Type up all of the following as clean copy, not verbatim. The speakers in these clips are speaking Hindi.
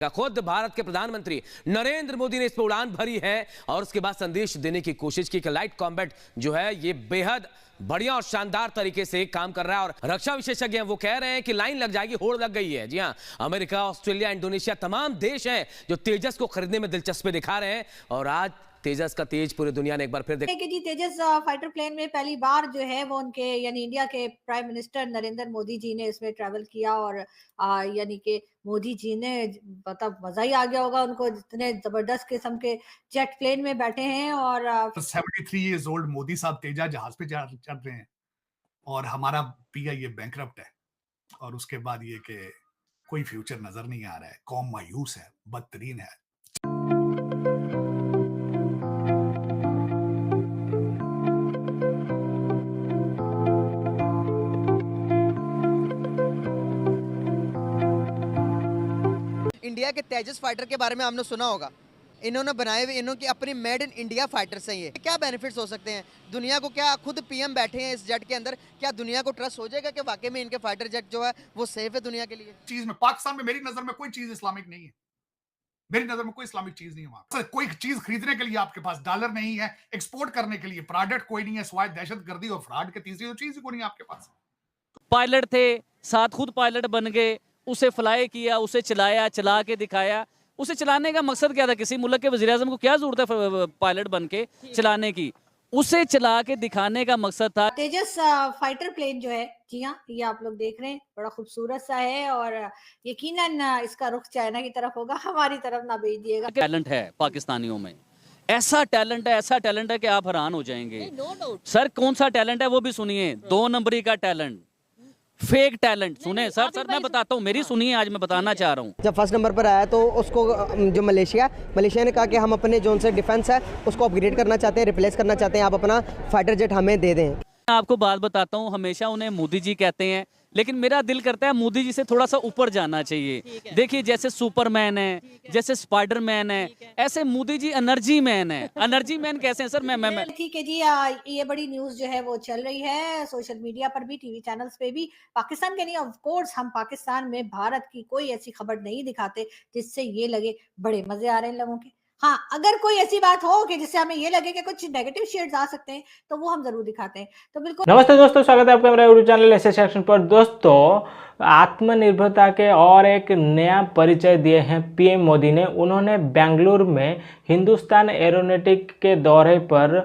खुद भारत के प्रधानमंत्री नरेंद्र मोदी ने इस पर उड़ान भरी है और उसके बाद संदेश देने की कोशिश की कि लाइट कॉम्बैट जो है ये बेहद बढ़िया और शानदार तरीके से काम कर रहा है। और रक्षा विशेषज्ञ हैं वो कह रहे हैं कि लाइन लग जाएगी, होड़ लग गई है। जी हां, अमेरिका, ऑस्ट्रेलिया, इंडोनेशिया तमाम देश हैं जो तेजस को खरीदने में दिलचस्पी दिखा रहे हैं और आज तेजस का तेज पूरी दुनिया ने एक बार फिर देखा कि जी तेजस फाइटर प्लेन में पहली बार जो है वो उनके यानी इंडिया के प्राइम मिनिस्टर नरेंद्र मोदी जी ने इसमें ट्रैवल किया और यानी कि मोदी जी ने मतलब मजा ही आ गया होगा उनको, इतने जबरदस्त किस्म के जेट प्लेन में बैठे हैं। और 73 इयर्स ओल्ड मोदी साहब तेजा जहाज पे चल रहे हैं और हमारा पिया ये बैंकरप्ट है और उसके बाद ये कि कोई फ्यूचर नजर नहीं आ रहा है, कौम मायूस है, बदतरीन है। इंडिया के तेजस फाइटर के बारे में आपने सुना होगा, इन्होंने बनाए हुए इन्होंने अपनी मेड इन इंडिया फाइटर्स हैं। ये क्या बेनिफिट्स हो सकते हैं दुनिया को? क्या खुद पीएम बैठे हैं इस जेट के अंदर, क्या दुनिया को ट्रस्ट हो जाएगा कि वाकई में इनके फाइटर जेट जो है वो सेफ है दुनिया के लिए? चीज में पाकिस्तान में मेरी नजर में कोई चीज इस्लामिक नहीं है, मेरी नजर में कोई इस्लामिक चीज नहीं है। वहां कोई चीज खरीदने के लिए आपके पास डॉलर नहीं है, एक्सपोर्ट करने के लिए प्रोडक्ट कोई नहीं है, सिवाय दहशतगर्दी और फ्रॉड के तीसरी चीज ही कोई नहीं है आपके पास। पायलट थे, साथ खुद पायलट बन गए, उसे फ्लाई किया, उसे चलाया, चला के दिखाया। उसे चलाने का मकसद क्या था? किसी मुल्क के वज़ीर-ए-आज़म को क्या जरूरत है पायलट बन के चलाने की? उसे चला के दिखाने का मकसद था। तेजस फाइटर प्लेन जो है, जी हाँ, ये आप लोग देख रहे हैं, बड़ा खूबसूरत सा है और यकीनन इसका रुख चाइना की तरफ होगा, हमारी तरफ ना भेज दिएगा। टैलेंट है पाकिस्तानियों में, ऐसा टैलेंट है कि आप हैरान हो जाएंगे। सर कौन सा टैलेंट है वो भी सुनिए। 2 नंबरी का टैलेंट, फेक टैलेंट। सुने सर मैं बताता हूँ, मेरी सुनिए, आज मैं बताना चाह रहा हूँ। जब फर्स्ट नंबर पर आया तो उसको जो मलेशिया ने कहा कि हम अपने जोन से डिफेंस है उसको अपग्रेड करना चाहते हैं, रिप्लेस करना चाहते हैं, आप अपना फाइटर जेट हमें दे दें। आपको बात बताता हूँ, हमेशा उन्हें मोदी जी कहते हैं, लेकिन मेरा दिल करता है मोदी जी से थोड़ा सा ऊपर जाना चाहिए। देखिए जैसे सुपरमैन है, जैसे स्पाइडरमैन है, ऐसे मोदी जी एनर्जी मैन है। एनर्जी मैन कैसे हैं सर? मैं ठीक है जी, ये बड़ी न्यूज जो है वो चल रही है सोशल मीडिया पर भी, टीवी चैनल्स पे भी। पाकिस्तान के नहीं, ऑफ कोर्स हम पाकिस्तान में भारत की कोई ऐसी खबर नहीं दिखाते जिससे ये लगे बड़े मजे आ रहे हैं लोगों के। हाँ, अगर कोई ऐसी बात हो कि जिससे हमें ये लगे कि कुछ नेगेटिव शेड्स आ सकते हैं तो वो हम जरूर दिखाते हैं। तो बिल्कुल नमस्ते दोस्तों, स्वागत है आपका मेरा यूट्यूब चैनल ऐसे सेक्शन पर। दोस्तों, आत्मनिर्भरता के और एक नया परिचय दिए हैं पीएम मोदी ने। उन्होंने बेंगलुरु में हिंदुस्तान एरोनॉटिक के दौरे पर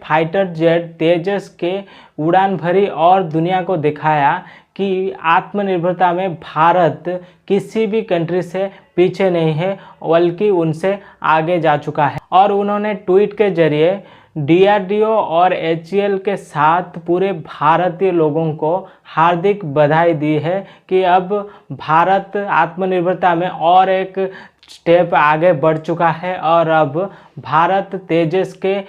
फाइटर जेट तेजस के उड़ान भरी और दुनिया को दिखाया कि आत्मनिर्भरता में भारत किसी भी कंट्री से पीछे नहीं है, बल्कि उनसे आगे जा चुका है। और उन्होंने ट्वीट के जरिए डीआरडीओ और एचएएल के साथ पूरे भारतीय लोगों को हार्दिक बधाई दी है कि अब भारत आत्मनिर्भरता में और एक स्टेप आगे बढ़ चुका है और अब भारत तेजस के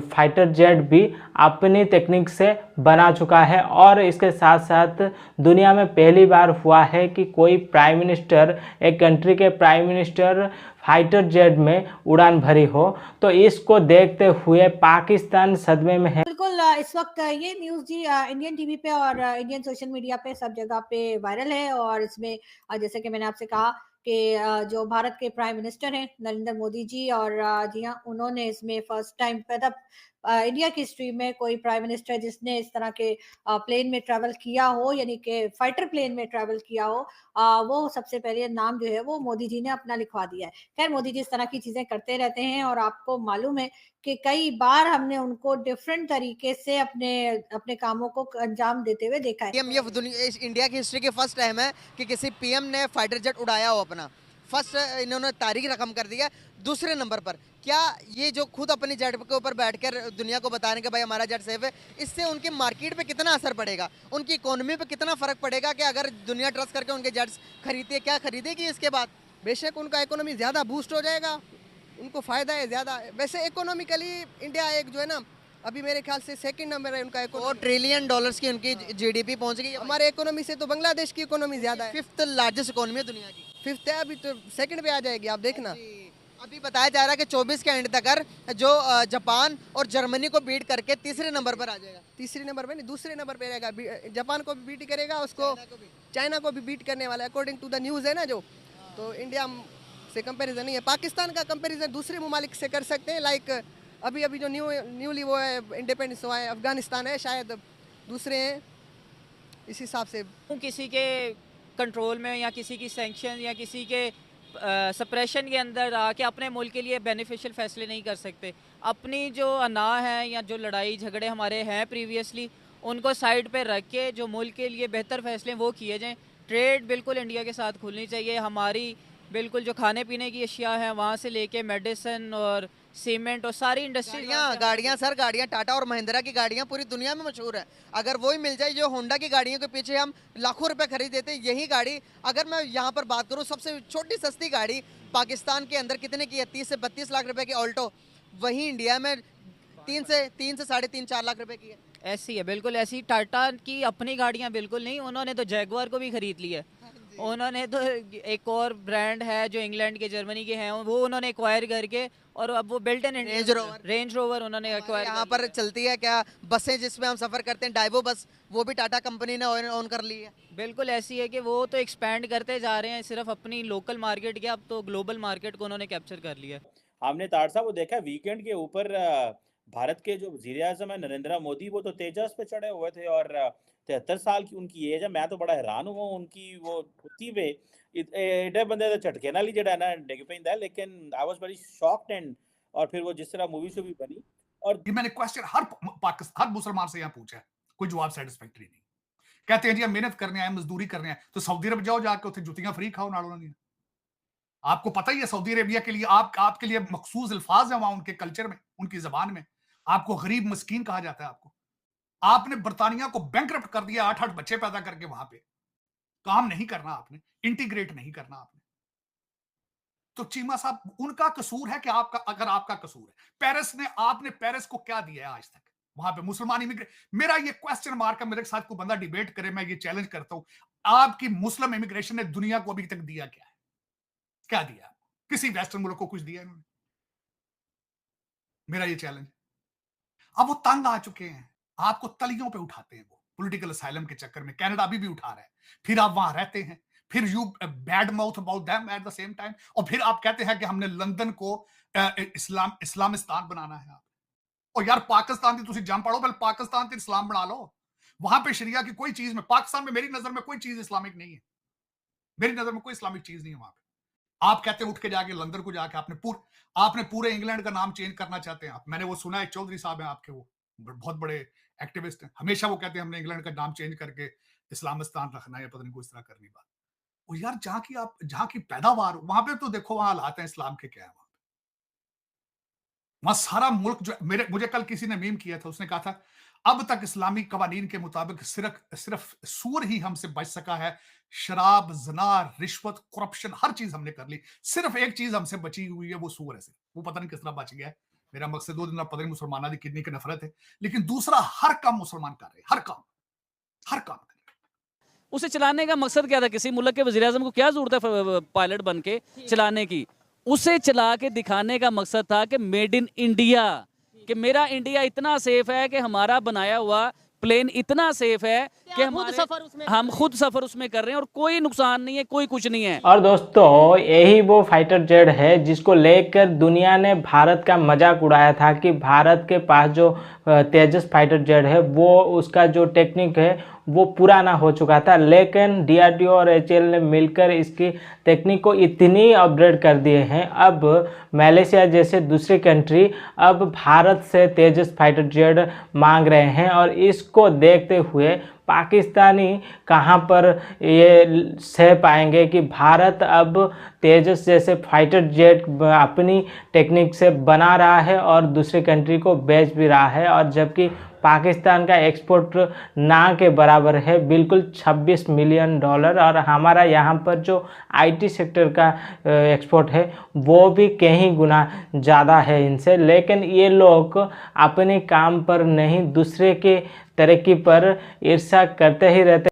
फाइटर जेट भी अपनी टेक्निक से बना चुका है। और इसके साथ साथ दुनिया में पहली बार हुआ है कि कोई प्राइम मिनिस्टर, एक कंट्री के प्राइम मिनिस्टर फाइटर जेट में उड़ान भरी हो। तो इसको देखते हुए पाकिस्तान सदमे में है। बिल्कुल, इस वक्त ये न्यूज जी इंडियन टीवी पे और इंडियन सोशल मीडिया पे सब जगह पे वायरल है। और इसमें जैसे कि मैंने आपसे कहा कि जो भारत के प्राइम मिनिस्टर हैं नरेंद्र मोदी जी, और जी हाँ, उन्होंने इसमें फर्स्ट टाइम मतलब इंडिया की हिस्ट्री में कोई प्राइम मिनिस्टर जिसने इस तरह के प्लेन में ट्रैवल किया हो, यानी कि फाइटर प्लेन में ट्रैवल किया हो, वो सबसे पहले नाम जो है वो मोदी जी ने अपना लिखवा दिया है। खैर, मोदी जी इस तरह की चीजें करते रहते हैं और आपको मालूम है कि कई बार हमने उनको डिफरेंट तरीके से अपने अपने कामों को अंजाम देते हुए देखा है। ये इंडिया की हिस्ट्री के फर्स्ट टाइम है कि किसी पीएम ने फाइटर जेट उड़ाया हो अपना। फर्स्ट इन्होंने तारीख रकम कर दिया। दूसरे नंबर पर क्या ये जो खुद अपनी जेट के ऊपर बैठकर दुनिया को बता रहे हैं कि भाई हमारा जेट सेफ है, इससे उनकी मार्केट पे कितना असर पड़ेगा, उनकी इकोनॉमी पे कितना फर्क पड़ेगा कि अगर दुनिया ट्रस्ट करके उनके जेट्स खरीदती है, क्या खरीदेगी इसके बाद? बेशक उनका इकोनॉमी ज़्यादा बूस्ट हो जाएगा, उनको फ़ायदा है ज़्यादा। वैसे इकोनॉमिकली इंडिया एक जो है ना, अभी मेरे ख्याल से सेकंड नंबर है उनका। $4 ट्रिलियन की उनकी जीडीपी पहुंच गई। हमारे इकोनॉमी से तो बांग्लादेश की इकोनॉमी ज़्यादा है, 5th लार्जेस्ट इकोनॉमी है दुनिया की। 5th है, अभी तो सेकंड पे आ जाएगी, आप देखना। अभी बताया जा रहा है कि 24 के एंड तक जो जापान और जर्मनी को बीट करके तीसरे नंबर पर आ जाएगा। तीसरे नंबर पे नहीं, दूसरे नंबर पे रहेगा। जापान को भी बीट करेगा, उसको चाइना को भी बीट करने वाला है, अकॉर्डिंग टू द न्यूज़ है ना जो। तो इंडिया से कंपैरिजन नहीं है। पाकिस्तान का कंपैरिजन दूसरे ममालिक से कर सकते हैं, लाइक अभी जो न्यूली वो है इंडिपेंडेंस हुआ है, अफगानिस्तान है, शायद दूसरे हैं इस हिसाब से। किसी के कंट्रोल में या किसी की सैंक्शन या किसी के सप्रेशन के अंदर आके अपने मुल्क के लिए बेनिफिशियल फैसले नहीं कर सकते। अपनी जो अना है या जो लड़ाई झगड़े हमारे हैं प्रीवियसली, उनको साइड पे रख के जो मुल्क के लिए बेहतर फैसले वो किए जाएं। ट्रेड बिल्कुल इंडिया के साथ खुलनी चाहिए। हमारी बिल्कुल जो खाने पीने की अशिया है वहाँ से लेके मेडिसिन और सीमेंट और सारी इंडस्ट्री गाड़ियाँ टाटा और महिंद्रा की गाड़ियाँ पूरी दुनिया में मशहूर है। अगर वही मिल जाए जो होंडा की गाड़ियों के पीछे हम लाखों रुपए खरीद देते हैं, यही गाड़ी अगर मैं यहाँ पर बात करूँ, सबसे छोटी सस्ती गाड़ी पाकिस्तान के अंदर कितने की है? 30 से 32 लाख रुपए की ऑल्टो, वहीं इंडिया में 3 से 4 लाख रुपए की है। ऐसी है, बिल्कुल ऐसी। टाटा की अपनी गाड़ियाँ बिल्कुल नहीं, उन्होंने तो जैगुआर को भी खरीद लिया है। उन्होंने तो एक और ब्रांड है जो इंग्लैंड के जर्मनी के हैं, वो उन्होंने एक्वायर करके और अब वो बिल्ट इन रेंज रोवर उन्होंने एक्वायर। यहाँ पर चलती है क्या बसें जिसमें हम सफर करते हैं, डाइवो बस, वो भी टाटा कंपनी ने ऑन कर ली है। बिल्कुल ऐसी है कि वो तो एक्सपैंड करते जा रहे हैं, सिर्फ अपनी लोकल मार्केट के, अब तो ग्लोबल मार्केट को उन्होंने कैप्चर कर लिया। हमने तार साहब वो देखा वीकेंड के ऊपर भारत के जो वज़ीर आज़म है नरेंद्र मोदी, वो तो तेजस पे चढ़े हुए थे और 73 साल की उनकी एज है। मैं तो बड़ा हैरान हुआ उनकी वो कुत्ती पे एडे बंदे तो झटके नाल ही जड़ा ना डिग पैंदा है, लेकिन I was very shocked and और फिर वो जिस तरह मूवी से भी बनी। और ये मैंने क्वेश्चन हर मुसलमान से यहाँ पूछा है, कोई जवाब सेटिस्फैक्टरी नहीं। कहते हैं जी हम मेहनत करने आए, मजदूरी करने आए, तो सऊदी अरब जाओ, जाके उसे जुतियां फ्री खाओ नालों नहीं। आपको पता ही है सऊदी अरेबिया के लिए आपके लिए मखसूस अल्फाज है वहां, उनके कल्चर में, उनकी जबान में आपको गरीब मस्कीन कहा जाता है। आपने बर्तानिया को बैंकरप्ट कर दिया 8-8 बच्चे पैदा करके, वहां पे काम नहीं करना आपने, इंटीग्रेट नहीं करना आपने। तो चीमा साहब उनका कसूर है कि अगर आपका कसूर है। आपने पेरिस को क्या दिया है आज तक? वहां पे मुसलमान इमिग्रेट, मेरा ये क्वेश्चन मार्क है, मेरे साथ कोई बंदा डिबेट करे, मैं ये चैलेंज करता हूं, आपकी मुस्लिम इमिग्रेशन ने दुनिया को अभी तक दिया क्या है? क्या दिया? किसी वेस्टर्न मुल्क को कुछ दिया इन्होंने? मेरा ये चैलेंज। अब वो तंग आ चुके हैं, आपको तलियों पे उठाते हैं वो पॉलिटिकल असाइलम के चक्कर में। कनाडा अभी भी उठा रहा है, फिर आप वहां रहते हैं, फिर you bad mouth about them at the same time, और फिर आप कहते हैं कि हमने लंदन को इस्लामिस्तान बनाना है। और यार पाकिस्तान की तुसी जम पड़ो, पहले पाकिस्तान से इस्लाम बना लो। वहां पे शरिया की कोई चीज में, पाकिस्तान में मेरी नजर में कोई चीज इस्लामिक नहीं है, मेरी नजर में कोई इस्लामिक चीज नहीं है वहां पे। आप कहते हैं उठ के जाके लंदन को जाके आपने पूरे इंग्लैंड का नाम चेंज करना चाहते हैं आप। मैंने वो सुना है, चौधरी साहब हैं आपके, वो बहुत बड़े एक्टिविस्ट हैं, हमेशा वो कहते हैं हमने इंग्लैंड का नाम चेंज करके इस्लामिस्तान रखना है, पता नहीं कोई इस तरह करनी बात। और यार जहां की पैदावार, वहां पे तो देखो वहां हालात हैं इस्लाम के क्या है। वहां सारा मुल्क जो मुझे कल किसी ने मीम किया था, उसने कहा था अब तक इस्लामी कवानीन के मुताबिक सिर्फ सूर ही हमसे बच सका है। शराब, जना, रिश्वत, करप्शन, हर चीज हमने कर ली, सिर्फ एक चीज हमसे बची हुई है, वो सूर है। वो पता नहीं किस तरह बच गया है। मेरा मकसद दो दिन पता नहीं मुसलमाना की कितनी की नफरत है, लेकिन दूसरा हर काम मुसलमान कर रहे, हर काम। उसे चलाने का मकसद क्या था? किसी मुल्क के वज़ीर आज़म को क्या जरूरत है पायलट बन के चलाने की? उसे चला के दिखाने का मकसद था कि मेड इन इंडिया, कि मेरा इंडिया इतना सेफ है कि हमारा बनाया हुआ प्लेन इतना सेफ है कि हम खुद सफर उसमें कर रहे हैं और कोई नुकसान नहीं है, कोई कुछ नहीं है। और दोस्तों यही वो फाइटर जेट है जिसको लेकर दुनिया ने भारत का मजाक उड़ाया था कि भारत के पास जो तेजस फाइटर जेट है वो उसका जो टेक्निक है वो पुराना हो चुका था, लेकिन डीआरडीओ और एचएएल ने मिलकर इसकी टेक्निक को इतनी अपग्रेड कर दिए हैं। अब मलेशिया जैसे दूसरी कंट्री अब भारत से तेजस फाइटर जेट मांग रहे हैं, और इसको देखते हुए पाकिस्तानी कहां पर ये सह पाएंगे कि भारत अब तेजस जैसे फाइटर जेट अपनी टेक्निक से बना रहा है और दूसरी कंट्री को बेच भी रहा है, और जबकि पाकिस्तान का एक्सपोर्ट ना के बराबर है, बिल्कुल $26 मिलियन, और हमारा यहाँ पर जो आईटी सेक्टर का एक्सपोर्ट है वो भी कहीं गुना ज़्यादा है इनसे। लेकिन ये लोग अपने काम पर नहीं दूसरे के तरक्की पर ईर्ष्या करते ही रहते।